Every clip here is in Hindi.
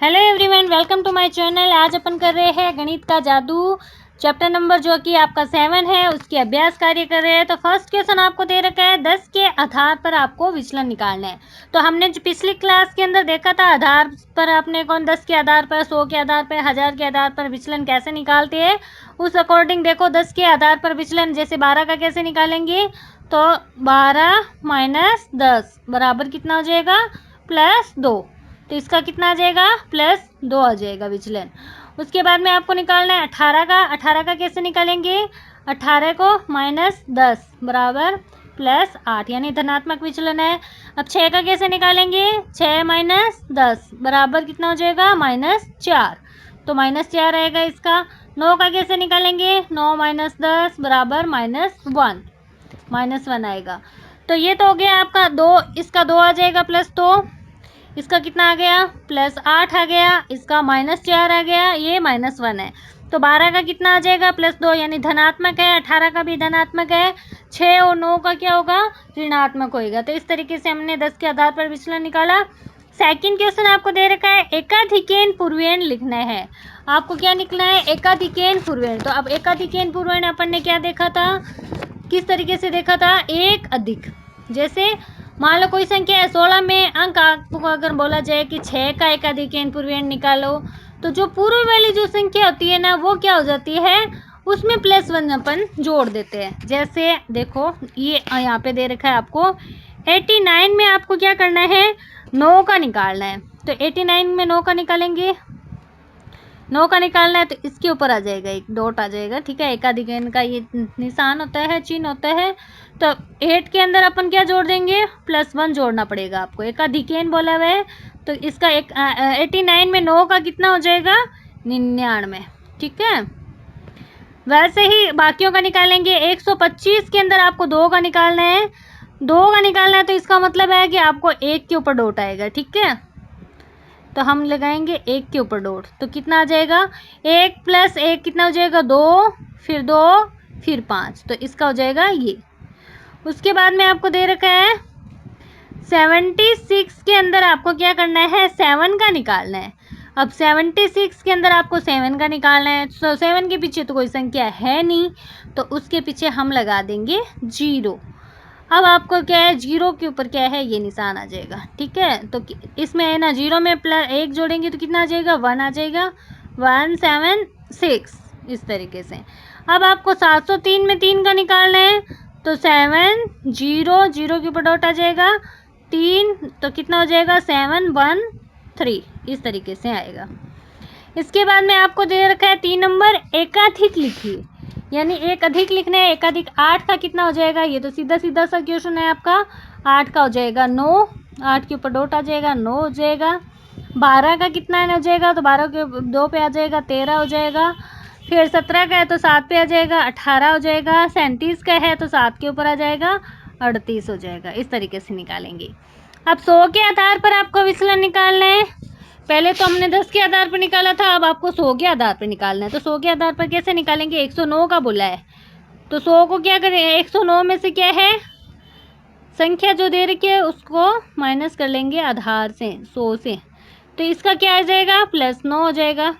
Hello everyone, welcome to my channel. आज अपन कर रहे हैं गणित का जादू चैप्टर नंबर जो कि आपका 7 है, उसके अभ्यास कार्य कर रहे हैं। तो फर्स्ट क्वेश्चन आपको दे रखा है 10 के आधार पर आपको विचलन निकालना है। तो हमने जो पिछली क्लास के अंदर देखा था आधार पर आपने 10 के आधार पर, 100 के आधार पर, 1000 के आधार पर विचलन कैसे निकालते हैं, उस अकॉर्डिंग देखो 10 के आधार पर विचलन जैसे 12 का कैसे निकालेंगे। तो 12 माइनस 10 बराबर कितना हो जाएगा, +2। तो इसका कितना आ जाएगा, +2 आ जाएगा विचलन। उसके बाद में आपको निकालना है 18 का कैसे निकालेंगे, 18 को -10 बराबर +8 यानी धनात्मक विचलन है। अब 6 का कैसे निकालेंगे, 6 माइनस 10 बराबर कितना हो जाएगा, -4। तो -4 आएगा इसका। 9 का कैसे निकालेंगे, 9 माइनस 10 बराबर -1 आएगा। तो ये तो हो गया आपका 2, इसका 2 आ जाएगा +2, इसका कितना आ गया, +8 आ गया, इसका -4 आ गया, ये -1 है। तो 12 का कितना आ जाएगा, +2 यानी धनात्मक है। 18 का भी धनात्मक है। 6 और 9 का क्या होगा, ऋणात्मक होएगा। तो इस तरीके से हमने 10 के आधार पर विचलन निकाला। सेकंड क्वेश्चन आपको दे रखा है एकाधिकेन पूर्वेण लिखना है। आपको क्या लिखना है, एकाधिकेन पूर्वेण। तो अब एकाधिकेन पूर्वेण अपन ने क्या देखा था, किस तरीके से देखा था, एक अधिक। जैसे मान लो कोई संख्या है 16 में अंक, आपको अगर बोला जाए कि 6 का एकाधिकेन पूर्वेण निकालो, तो जो पूर्व वाली जो संख्या होती है ना, वो क्या हो जाती है, उसमें +1 अपन जोड़ देते हैं। जैसे देखो ये यहाँ पे दे रखा है आपको 89 में आपको क्या करना है, 9 का निकालना है। तो 89 में 9 का निकालेंगे, 9 का निकालना है तो इसके ऊपर आ जाएगा, एक डॉट आ जाएगा, ठीक है। एकाधिकेन का ये निशान होता है, चिन्ह होता है। तो 8 के अंदर अपन क्या जोड़ देंगे, +1 जोड़ना पड़ेगा आपको। एकाधिकेन बोला हुआ है तो इसका 89 में 9 का कितना हो जाएगा, 99, ठीक है। वैसे ही बाकियों का निकालेंगे। 125 के अंदर आपको 2 का निकालना है, 2 का निकालना है तो इसका मतलब है कि आपको 1 के ऊपर डॉट आएगा, ठीक है। तो हम लगाएंगे 1 के ऊपर डॉट, तो कितना आ जाएगा, 1 + 1 कितना हो जाएगा, 2, फिर 2, फिर 5। तो इसका हो जाएगा ये। उसके बाद में आपको दे रखा है 76 के अंदर आपको क्या करना है, 7 का निकालना है। अब 76 के अंदर आपको 7 का निकालना है। तो 7 के पीछे तो कोई संख्या है नहीं, तो उसके पीछे हम लगा देंगे 0। अब आपको क्या है, 0 के ऊपर क्या है, ये निशान आ जाएगा, ठीक है। तो इसमें है ना 0 में +1 जोड़ेंगे तो कितना आ जाएगा, 1 आ जाएगा, 176 इस तरीके से। अब आपको 703 में 3 का निकालना है। तो 7 0 0 के ऊपर डॉट आ जाएगा, 3 तो कितना हो जाएगा, 713 इस तरीके से आएगा। इसके बाद में आपको दे रखा है 3 नंबर एकाधिक लिखिए, यानी एक अधिक लिखना है। एकाधिक 8 का कितना हो जाएगा, ये तो सीधा सीधा सा क्वेश्चन है आपका। 8 का हो जाएगा 9, 8 के ऊपर डॉट आ जाएगा, 9 हो जाएगा। 12 का कितना हो जाएगा, तो 12 के 2 पे आ जाएगा, 13 हो जाएगा। फिर 17 का है तो 7 पे आ जाएगा, 18 हो जाएगा। 37 का है तो 7 के ऊपर आ जाएगा, 38 हो जाएगा। इस तरीके से निकालेंगे। अब 100 के आधार पर आपको विचलन निकालना है। पहले तो हमने 10 के आधार पर निकाला था, अब आपको 100 के आधार पर निकालना है। तो 100 के आधार पर कैसे निकालेंगे, 109 का बोला है तो 100 को क्या करें, 109 में से क्या है, संख्या जो दे रखी है उसको माइनस कर लेंगे आधार से, 100 से। तो इसका क्या आ जाएगा, +9 हो जाएगा,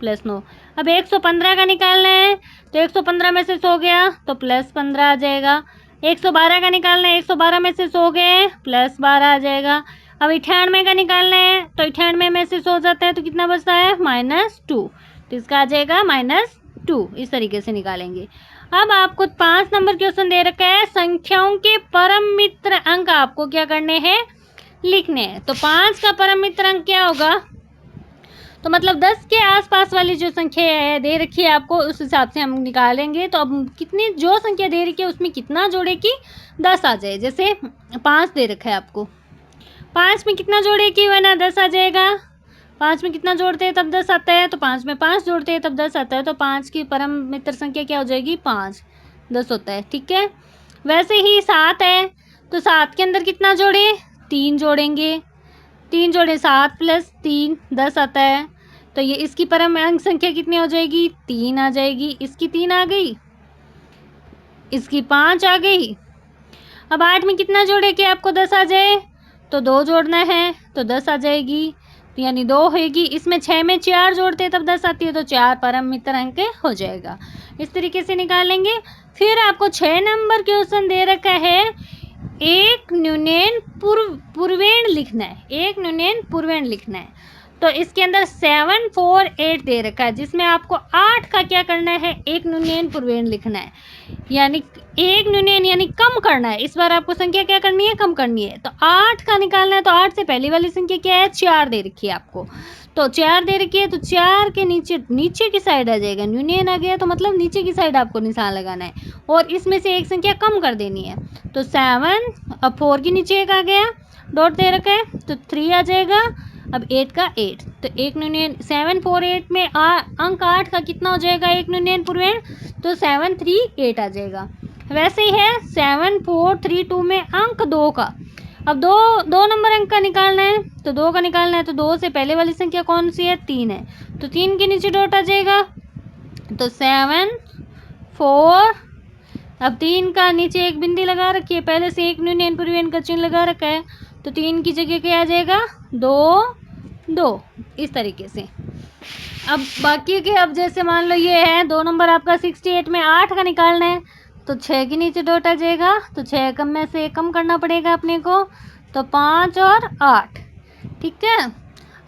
+9। अब 115 का निकालना है, तो 115 में से 100 गया तो +15 आ जाएगा। 112 का निकालना है, 112 में से 100 गए, +12 आ जाएगा। अब 98 का निकालना है, तो 98 में से 100 जाता है तो कितना बचता है, -2। तो इसका आ जाएगा -2। इस तरीके से निकालेंगे। अब आपको 5 नंबर क्वेश्चन दे रखा है, संख्याओं के परम मित्र अंक आपको क्या करने हैं, लिखने हैं। तो 5 का परम मित्र अंक क्या होगा, तो मतलब 10 के आसपास वाली जो संख्या है दे रखी है आपको, उस हिसाब से हम निकालेंगे। तो अब कितनी जो संख्या दे रखी है उसमें कितना जोड़े कि 10 आ जाए। जैसे 5 दे रखा है आपको, 5 में कितना जोड़े कि वह ना 10 आ जाएगा। 5 में कितना जोड़ते हैं तब 10 आता है, तो 5 में 5 जोड़ते हैं तब 10 आता है। तो 5 की परम मित्र संख्या क्या हो जाएगी, 5, 10 होता है, ठीक है। वैसे ही 7 है, तो 7 के अंदर कितना जोड़े, 3 जोड़ेंगे, 3 जोड़े 7 + 3 10 आता है। तो ये इसकी परम अंक संख्या कितनी हो जाएगी, 3 आ जाएगी। इसकी 3 आ गई, इसकी 5 आ गई। अब 8 में कितना जोड़े कि आपको 10 आ जाए, तो 2 जोड़ना है तो 10 आ जाएगी। तो यानी 2 होगी। इसमें 6 में 4 जोड़ते हैं तब 10 आती है, तो 4 परम मित्र अंक हो जाएगा। इस तरीके से निकालेंगे। फिर आपको 6 नंबर क्वेश्चन दे रखा है, एक न्यूनैन पूर्वेण लिखना है, एक न्यूनैन पूर्वेण लिखना है। तो इसके अंदर 7, 4, 8 दे रखा है, जिसमें आपको 8 का क्या करना है, एक न्यूनैन पूर्वेण लिखना है, यानी एक न्यूनैन यानी कम करना है। इस बार आपको संख्या क्या करनी है, कम करनी है। तो 8 का निकालना है, तो 8 से पहली वाली संख्या क्या है, 4 दे रखी है आपको। तो 4 दे रखी है, तो 4 के नीचे की साइड आ जाएगा, न्यूनैन आ गया तो मतलब नीचे की साइड आपको निशान लगाना है और इसमें से एक संख्या कम कर देनी है। तो 7, अब 4 के नीचे एक आ गया, डॉट दे रखा है, तो 3 आ जाएगा। अब 8 का 8, तो एक न्यूनैन 7, 4, 8 में अंक 8 का कितना हो जाएगा, एक न्यूनैन पूर्वेण, तो 7, 3, 8 आ जाएगा। वैसे ही है 7, 4, 3, 2 में अंक 2 का। अब दो नंबर अंक का निकालना है, तो 2 का निकालना है, तो 2 से पहले वाली संख्या कौन सी है, 3 है, तो 3 के नीचे डॉट आ जाएगा, तो 7, 4, अब 3 का नीचे एक बिंदी लगा रखी है, पहले से एक न्यूनैन पूर्वेण का चिन्ह लगा रखा है, तो 3 की जगह क्या आ जाएगा, 2, 2, इस तरीके से। अब बाकी के, अब जैसे मान लो ये है 2 नंबर आपका 68 में 8 का निकालना है, तो 6 के नीचे डॉट आ जाएगा, तो 6 कम में से कम करना पड़ेगा अपने को, तो 5 और 8, ठीक है।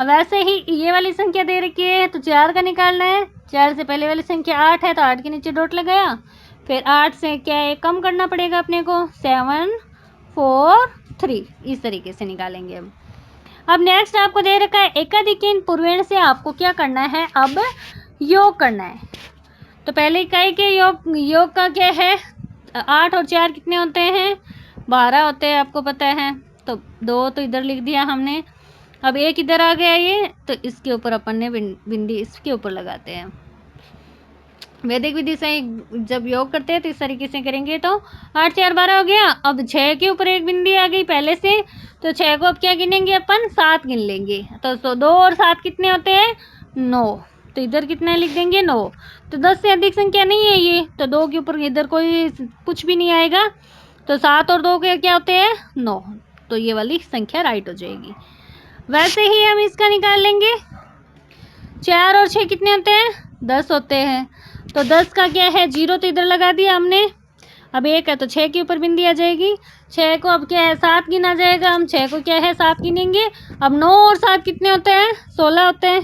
अब वैसे ही ये वाली संख्या दे रखी है, तो 4 का निकालना है, 4 से पहले वाली संख्या 8 है, तो 8 के नीचे डॉट लगाया, फिर 8 से क्या है, कम करना पड़ेगा अपने को, 7, 4, 3, इस तरीके से निकालेंगे। अब नेक्स्ट आपको दे रखा है एकाधिक पूर्वेण से आपको क्या करना है, अब योग करना है। तो पहले इकाई के योग का क्या है, 8 और 4 कितने होते हैं, 12 होते हैं, आपको पता है। तो 2 तो इधर लिख दिया हमने, अब एक इधर आ गया ये, तो इसके ऊपर अपन ने बिंदी इसके ऊपर लगाते हैं। वैदिक विधि से जब योग करते हैं तो इस तरीके से करेंगे, तो 8, 4, 12 हो गया। अब 6 के ऊपर एक बिंदी आ गई पहले से, तो 6 को अब क्या गिनेंगे अपन, 7 गिन लेंगे। तो 2 और 7 कितने होते हैं, 9, तो इधर कितना लिख देंगे, 9। तो 10 से अधिक संख्या नहीं है ये, तो 2 के ऊपर इधर कोई कुछ भी नहीं आएगा, तो 7 और 2 के क्या होते हैं, 9, तो ये वाली संख्या राइट हो जाएगी। वैसे ही हम इसका निकाल लेंगे, 4 और 6 कितने होते हैं, 10 होते हैं, तो 10 का क्या है, 0 तो इधर लगा दिया हमने, अब 1 है तो 6 के ऊपर बिंदी आ जाएगी, 6 को अब क्या है, 7 गिना जाएगा, हम 6 को क्या है, 7 गिनेंगे। अब 9 और 7 कितने होते हैं, 16 होते हैं,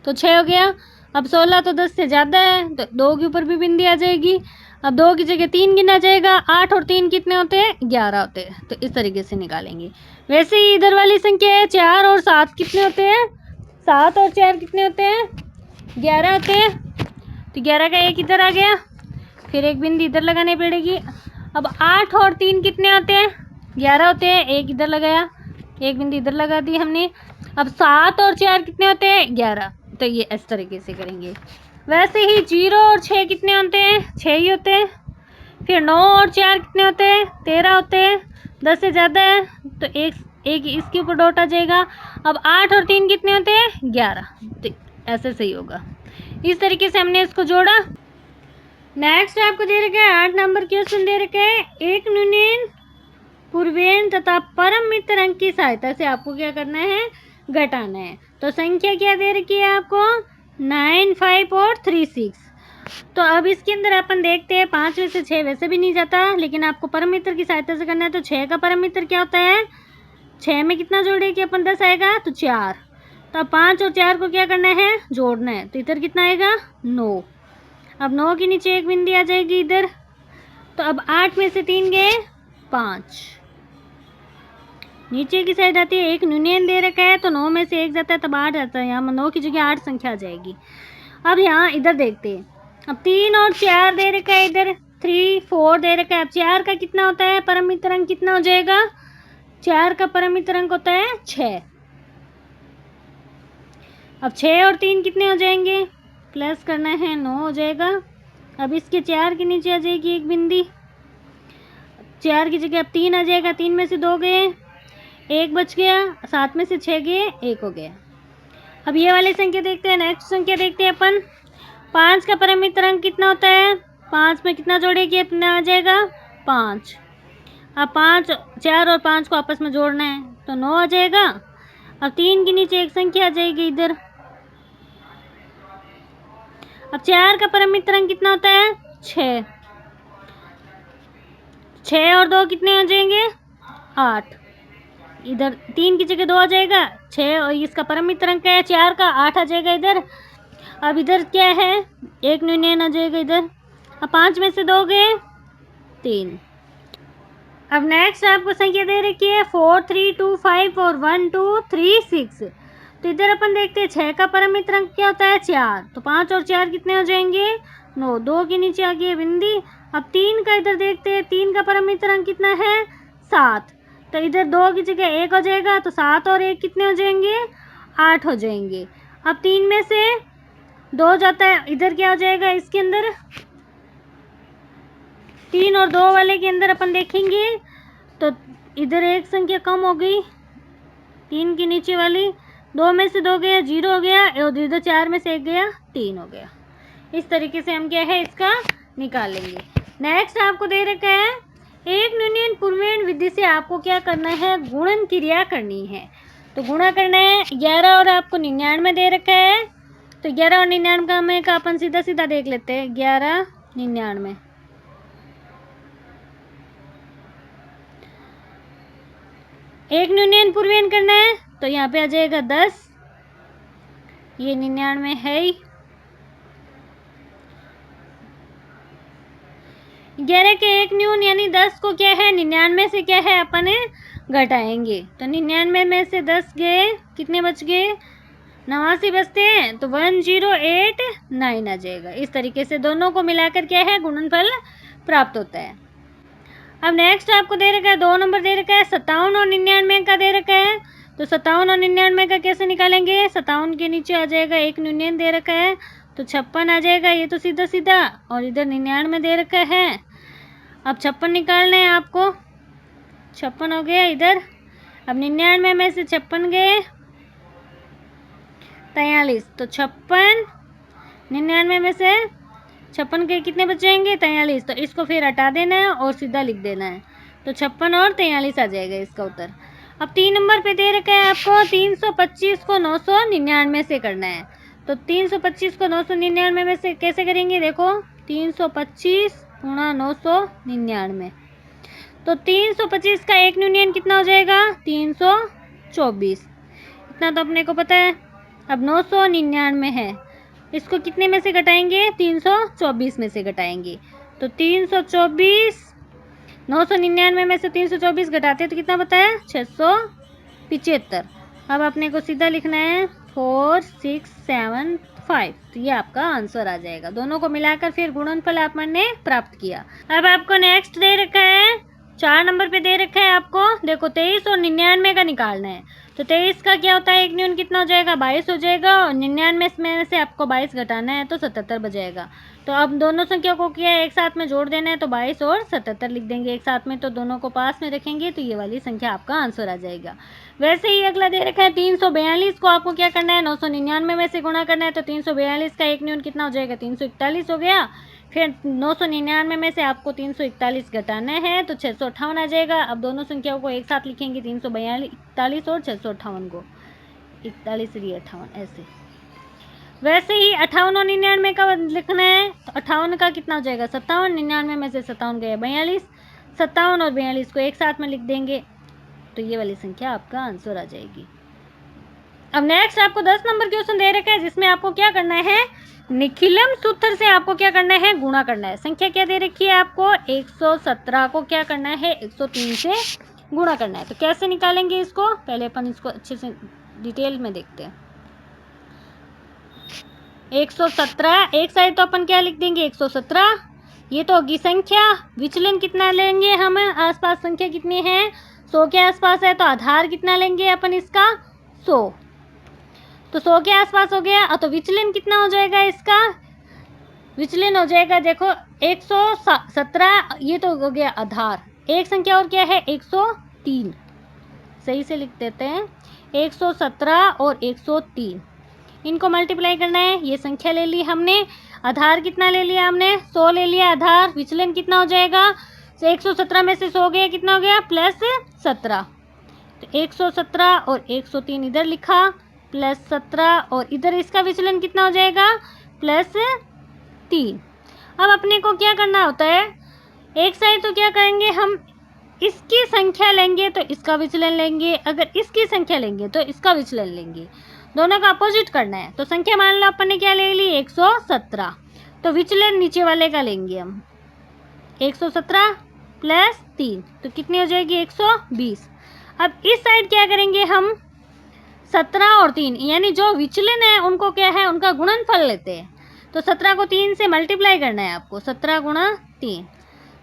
तो 6 हो गया। अब 16 तो 10 से ज़्यादा है, तो 2 के ऊपर भी बिंदी आ जाएगी, अब 2 की जगह 3 गिना जाएगा, 8 और 3 कितने होते हैं, 11 होते हैं, तो इस तरीके से निकालेंगे। वैसे ही इधर वाली संख्या है, 4 और 7 कितने होते हैं, 7 और 4 कितने होते हैं, 11 होते हैं, तो 11 का एक इधर आ गया, फिर एक बिंदी इधर लगानी पड़ेगी। अब 8 और 3 कितने होते हैं, 11 होते हैं, एक इधर लगाया, एक बिंदी इधर लगा दी हमने। अब 7 और 4 कितने होते हैं, 11, तो ये इस तरीके से करेंगे। वैसे ही 0 और 6 कितने होते हैं, 6 ही होते हैं। फिर 9 और 4 कितने होते हैं, 13 होते हैं, 10 से ज़्यादा है, तो एक इसके ऊपर डॉट आ जाएगा। अब 8 और 3 कितने होते हैं, 11, तो ऐसे सही होगा। इस तरीके से हमने इसको जोड़ा। नेक्स्ट आपको दे रखा है 8 नंबर क्वेश्चन दे रखा है, एक न्यूनैन पूर्वेण तथा परम मित्र अंक की सहायता से आपको क्या करना है, घटाना है। तो संख्या क्या दे रखी है आपको, 9, 5 और 3, 6। तो अब इसके अंदर अपन देखते हैं, 5 में से 6 वैसे भी नहीं जाता, लेकिन आपको परम मित्र की सहायता से करना है। तो 6 का परम मित्र क्या होता है, 6 में कितना जोड़े कि अपन 10 आएगा, तो 4। तो 5 और 4 को क्या करना है, जोड़ना है, तो इधर कितना आएगा, 9। अब 9 के नीचे एक बिंदी आ जाएगी इधर, तो अब 8 में से 3 गए, 5, नीचे की साइड आती है, एक न्यूनैन दे रखा है, तो 9 में से 1 जाता है, तब 8 आता है, यहाँ 9 की जगह 8 संख्या आ जाएगी। अब यहाँ इधर देखते हैं, अब 3 और 4 दे रखा है, इधर 3, 4 दे रखा है। अब 4 का कितना होता है, परम मित्र अंक कितना हो जाएगा, 4 का परम मित्र अंक होता है 6। अब 6 और 3 कितने हो जाएंगे, प्लस करना है, 9 हो जाएगा। अब इसके 4 के नीचे आ जाएगी एक बिंदी, 4 की जगह अब 3 आ जाएगा, 3 में से 2 गए, 1 बच गया, 7 में से 6 गए, 1 हो गया। अब ये वाली संख्या देखते हैं, नेक्स्ट संख्या देखते हैं अपन, 5 का परम मित्र अंक कितना होता है, 5 में कितना जोड़ेगी, अपना आ जाएगा 5। अब 5, 4 और 5 को आपस में जोड़ना है, तो 9 आ जाएगा। अब 3 के नीचे एक संख्या आ जाएगी इधर। अब 4 का परमित्र अंक कितना होता है? 6। 6 और 2 कितने हो जाएंगे? 8। इधर 3 की जगह 2 आ जाएगा, 6 और इसका परमित्र अंक है 4 का, 8 आ जाएगा इधर। अब इधर क्या है? एक न्यूनयन आ जाएगा इधर। अब 5 में से 2 गए 3। अब नेक्स्ट आपको संख्या दे रखी है 4 3 2 5 और 1 2 3 6। तो इधर अपन देखते हैं 6 का परमित्र अंक क्या होता है? 4। तो 5 और 4 कितने हो जाएंगे? 9। 2 के नीचे आ गई बिंदी। अब 3 का इधर देखते हैं, 3 का परमित्र अंक कितना है? 7। तो इधर 2 की जगह 1 हो जाएगा, तो 7 और 1 कितने हो जाएंगे? 8 हो जाएंगे। अब 3 में से 2 जाता है, इधर क्या हो जाएगा? इसके अंदर 3 और 2 वाले के अंदर अपन देखेंगे तो इधर एक संख्या कम हो गई, 3 के नीचे वाली। 2 में से 2 गया 0 हो गया, और इधर 4 में से 1 गया 3 हो गया। इस तरीके से हम क्या है इसका निकाल लेंगे। नेक्स्ट आपको दे रखा है एक न्यूनयन पूर्वेण विधि से आपको क्या करना है? गुणन क्रिया करनी है। तो गुणा करना है 11 और आपको 99 दे रखा है। तो 11 और 99 का अपन सीधा सीधा देख लेते हैं। 11 99 एक न्यूनयन पूर्वेण करना है, तो यहाँ पे आ जाएगा 10। ये 99 है ही। 11 के एक न्यून यानी 10 को क्या है? 99 से क्या है अपन घटाएंगे। तो 99 में से 10 गए, कितने बच गए? 89 बचते हैं, तो 1089 आ जाएगा। इस तरीके से दोनों को मिलाकर क्या है? गुणनफल प्राप्त होता है। अब नेक्स्ट आपको दे रखा है 2 नंबर दे रखा है 57 और 99 का दे रखा है। तो 57 और 99 का कैसे निकालेंगे? 57 के नीचे आ जाएगा एक न्यूनयन दे रखा है, तो 56 आ जाएगा। ये तो सीधा सीधा, और इधर 99 दे रखा है। अब 56 निकालना है आपको। 56 हो गया इधर। अब 99 में से 56 गए 43। तो 56 99 में से 56 के कितने बचेंगे? 43। तो इसको फिर हटा देना है और सीधा लिख देना है। तो 56 और 43 आ जाएगा इसका उत्तर। अब 3 नंबर पे दे रखा है आपको 325 को 999 से करना है। तो 325 को 999 में से कैसे करेंगे? देखो 325 गुणा 999। तो 325 का एक न्यूनयन कितना हो जाएगा? 324। इतना तो अपने को पता है। अब 999 है, इसको कितने में से घटाएंगे? 324 में से घटाएंगे। तो 324 999 में से 324 घटाते तो कितना बताया? 675। अब अपने को सीधा लिखना है 4675। तो ये आपका आंसर आ जाएगा। दोनों को मिलाकर फिर गुणनफल आपने प्राप्त किया। अब आपको नेक्स्ट दे रखा है 4 नंबर पे दे रखा है आपको, देखो 23 और 99 का निकालना है। तो 23 का क्या होता है? एक न्यून कितना हो जाएगा? 22 हो जाएगा, और 99 में से आपको 22 घटाना है तो 77 बचेगा। तो अब दोनों संख्या को क्या है? एक साथ में जोड़ देना है, तो 22 और 77 लिख देंगे एक साथ में। तो दोनों को पास में रखेंगे तो ये वाली संख्या आपका आंसर आ जाएगा। वैसे ही अगला दे रखा है 342 को आपको क्या करना है? 999 में से गुणा करना है। तो 342 का एक न्यून कितना हो जाएगा? 341 हो गया। फिर 999 में से आपको 341 घटाना है, तो 658 आ जाएगा। अब दोनों संख्याओं को एक साथ लिखेंगे, 342 और 658 को, 41 58 ऐसे। वैसे ही 58 और 99 का लिखना है। तो 58 का कितना हो जाएगा? 57। 99 में से 57 गया 42। 57 और 42 को एक साथ में लिख देंगे, तो ये वाली संख्या आपका आंसर आ जाएगी। अब नेक्स्ट आपको 10 नंबर क्वेश्चन दे रखा है, जिसमें आपको क्या करना है? निखिलम सूत्र से आपको क्या करना है? गुणा करना है। संख्या क्या दे रखी है आपको? 117 को क्या करना है? 103 से गुणा करना है। तो कैसे निकालेंगे इसको? पहले अपन इसको अच्छे से डिटेल में देखते हैं। 117 एक साइड तो अपन क्या लिख देंगे? 117। ये तो होगी संख्या। विचलन कितना लेंगे हम? आसपास संख्या कितनी है? 100 के आसपास है, तो आधार कितना लेंगे अपन इसका? 100। तो 100 के आसपास हो गया। तो विचलन कितना हो जाएगा इसका? विचलन हो जाएगा, देखो 117, ये तो हो गया आधार। एक संख्या और क्या है? 103। सही से लिख देते हैं, 117 और 103, इनको मल्टीप्लाई करना है। ये संख्या ले ली हमने, आधार कितना ले लिया हमने? 100 ले लिया आधार। विचलन कितना हो जाएगा? 117 में से 100 गया, कितना हो गया? +17। तो 117 और 103 इधर लिखा, प्लस 17 और इधर इसका विचलन कितना हो जाएगा, प्लस 3। अब अपने को क्या करना होता है, एक साइड तो क्या करेंगे हम, इसकी संख्या लेंगे तो इसका विचलन लेंगे, अगर इसकी संख्या लेंगे तो इसका विचलन लेंगे, दोनों का अपोजिट करना है। तो संख्या मान लो अपन ने क्या ले ली, 117, तो विचलन नीचे वाले का लेंगे हम, 117 प्लस 3 तो कितनी हो जाएगी, 120। अब इस साइड क्या करेंगे हम, 17 और 3 यानी जो विचलन है उनको क्या है, उनका गुणनफल लेते हैं। तो 17 को 3 से मल्टीप्लाई करना है आपको, 17 गुणा 3,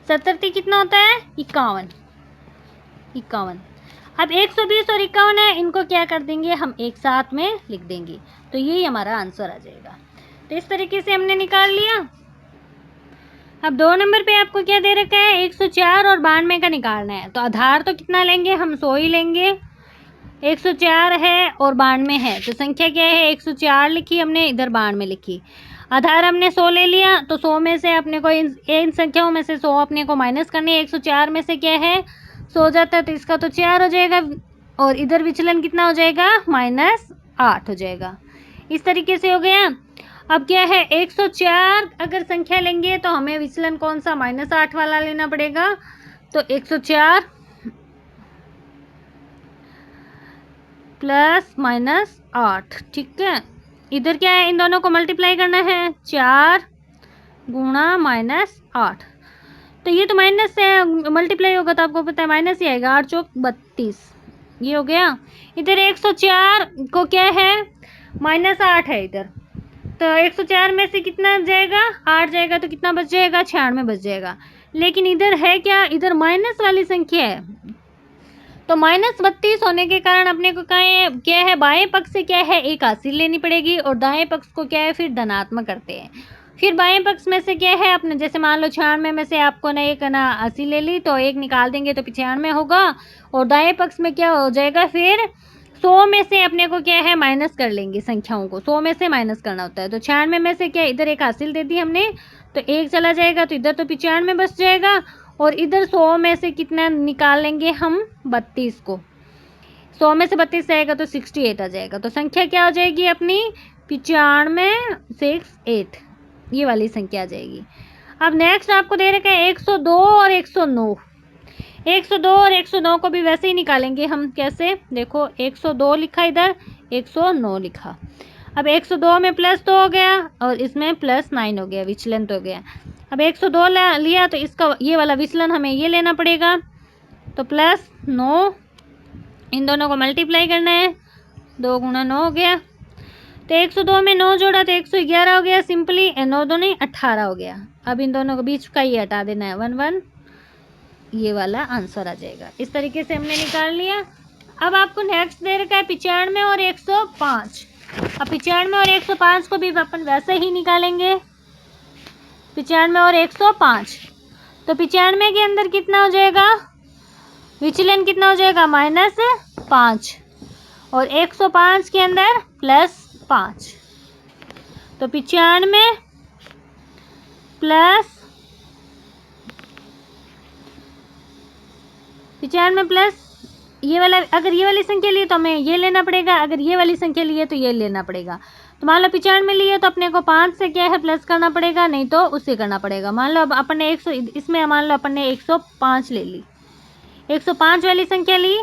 70 कितना होता है, 51। अब 120 और 51 है, इनको क्या कर देंगे हम, एक साथ में लिख देंगे, तो यही हमारा आंसर आ जाएगा। तो इस तरीके से हमने निकाल लिया। अब 2 नंबर पे आपको क्या दे रखा है, 104 और 92 का निकालना है। तो आधार तो कितना लेंगे हम, 100 ही लेंगे, 104 है और 92 है, तो संख्या क्या है, 104 लिखी हमने, इधर 92 लिखी। आधार हमने 100 ले लिया, तो 100 में से अपने को इन संख्याओं में से 100 अपने को माइनस करनी है। 104 में से क्या है, 100 जाता है तो इसका तो 4 हो जाएगा, और इधर विचलन कितना हो जाएगा, -8 हो जाएगा। इस तरीके से हो गया। अब क्या है, 104 अगर संख्या लेंगे तो हमें विचलन कौन सा, -8 वाला लेना पड़ेगा। तो 104 प्लस -8, ठीक है। इधर क्या है, इन दोनों को मल्टीप्लाई करना है, 4 गुणा -8, तो ये तो माइनस से मल्टीप्लाई होगा तो आपको पता है माइनस ही आएगा, 8 चौक 32, ये हो गया। इधर 104 को क्या है, -8 है इधर, तो 104 में से कितना जाएगा, 8 जाएगा, तो कितना बच जाएगा, 96 बच जाएगा। लेकिन इधर है क्या, इधर माइनस वाली संख्या है, तो -32 होने के कारण अपने को क्या है, बाएं पक्ष से क्या है, एक हासिल लेनी पड़ेगी, और दाएं पक्ष को क्या है, फिर धनात्मक करते हैं। फिर बाएं पक्ष में से क्या है, अपने जैसे मान लो 96 में से आपको ना एक ना अस्सी ले ली, तो एक निकाल देंगे तो 95 होगा, और दाएं पक्ष में क्या हो जाएगा, फिर 100 में से अपने को क्या है, माइनस कर लेंगे संख्याओं को, 100 में से माइनस करना होता है। तो 96 में से क्या, इधर एक हासिल दे दी हमने, तो एक चला जाएगा, तो इधर तो 95 बच जाएगा, और इधर 100 में से कितना निकाल लेंगे हम, 32 को, 100 में से 32 जाएगा तो 68 आ जाएगा। तो संख्या क्या हो जाएगी अपनी, 9568, ये वाली संख्या आ जाएगी। अब नेक्स्ट आपको दे रखा है 102 और 109। 102 और 109 को भी वैसे ही निकालेंगे हम, कैसे, देखो 102 लिखा इधर, 109 लिखा। अब 102 में +2 हो गया और इसमें +9 हो गया, विचलन तो हो गया। अब 102 लिया तो इसका ये वाला विचलन हमें ये लेना पड़ेगा, तो +9, इन दोनों को मल्टीप्लाई करना है, 2 गुणा 9 हो गया। तो 102 में 9 जोड़ा तो 111 हो गया, सिंपली 9 2 नहीं 18 हो गया। अब इन दोनों को बीच का ये हटा देना है, 1 1, ये वाला आंसर आ जाएगा। इस तरीके से हमने निकाल लिया। अब आपको नेक्स्ट दे रखा है 95 और 105। अब 95 और 105 को भी अपन वैसे ही निकालेंगे, 95 और 105। तो 95 के अंदर कितना हो जाएगा, विचलन कितना हो जाएगा, -5, और 105 के अंदर +5। तो 95 प्लस ये वाला, अगर ये वाली संख्या लिए तो हमें ये लेना पड़ेगा, अगर ये वाली संख्या लिए तो ये लेना पड़ेगा। तो मान लो 95 लिए तो अपने को 5 से क्या है, प्लस करना पड़ेगा, नहीं तो उससे करना पड़ेगा। मान लो अब अपन ने 100, इसमें मान लो अपन ने 105 ले ली, 105 वाली संख्या ली,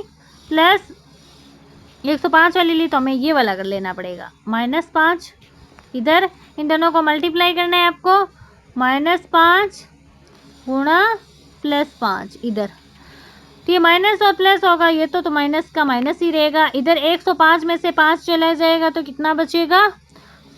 प्लस 105 वाली ली, तो हमें ये वाला कर लेना पड़ेगा, -5। इधर इन दोनों को मल्टीप्लाई करना है आपको, -5 गुणा +5 इधर, तो ये माइनस और प्लस होगा, ये तो माइनस का माइनस ही रहेगा। इधर 105 में से 5 चला जाएगा तो कितना बचेगा,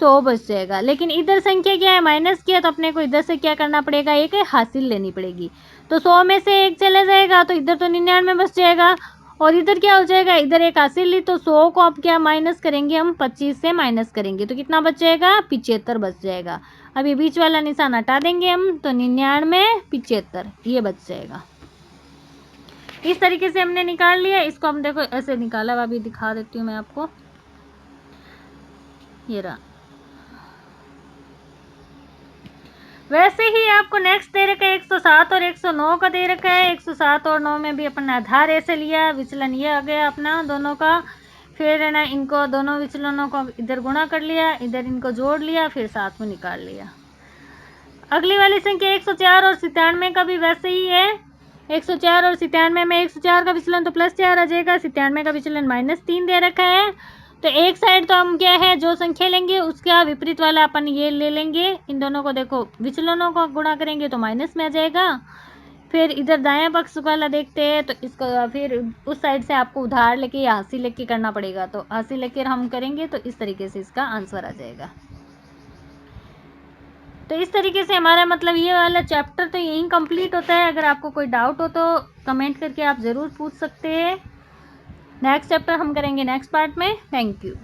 100 बच जाएगा। लेकिन इधर संख्या क्या है, माइनस किया, तो अपने को इधर से क्या करना पड़ेगा, एक हासिल लेनी पड़ेगी। तो 100 में से एक चला जाएगा तो इधर तो 99 बच जाएगा, और इधर क्या हो जाएगा, इधर एक हासिल ली, तो 100 को अब क्या माइनस करेंगे हम, 25 से माइनस करेंगे तो कितना बच जाएगा, 75 बच जाएगा। अब ये बीच वाला निशान हटा देंगे हम, तो 99 75 ये बच जाएगा। इस तरीके से हमने निकाल लिया। इसको हम देखो ऐसे निकाला हुआ भी दिखा देती हूँ मैं आपको, ये रहा। वैसे ही आपको नेक्स्ट दे रखा है 107 और 109 का दे रखा है। 107 और 9 में भी अपन आधार ऐसे लिया, विचलन ये आ गया अपना दोनों का। फिर है ना इनको दोनों विचलनों को इधर गुणा कर लिया, इधर इनको जोड़ लिया, फिर साथ में निकाल लिया। अगली वाली संख्या 104 और 97 का भी वैसे ही है। 104 और 97 में 104 का विचलन तो +4 आ जाएगा, 97 का विचलन -3 दे रखा है। तो एक साइड तो हम क्या है जो संख्या लेंगे उसका विपरीत वाला अपन ये ले लेंगे। इन दोनों को देखो विचलनों को गुणा करेंगे तो माइनस में आ जाएगा। फिर इधर दायां पक्ष वाला देखते हैं तो इसको फिर उस साइड से आपको उधार लेके या हासिल लेके करना पड़ेगा। तो हासिल लेकर हम करेंगे तो इस तरीके से इसका आंसर आ जाएगा। तो इस तरीके से हमारा मतलब ये वाला चैप्टर तो यहीं कंप्लीट होता है। अगर आपको कोई डाउट हो तो कमेंट करके आप ज़रूर पूछ सकते हैं। नेक्स्ट चैप्टर हम करेंगे नेक्स्ट पार्ट में। Thank you.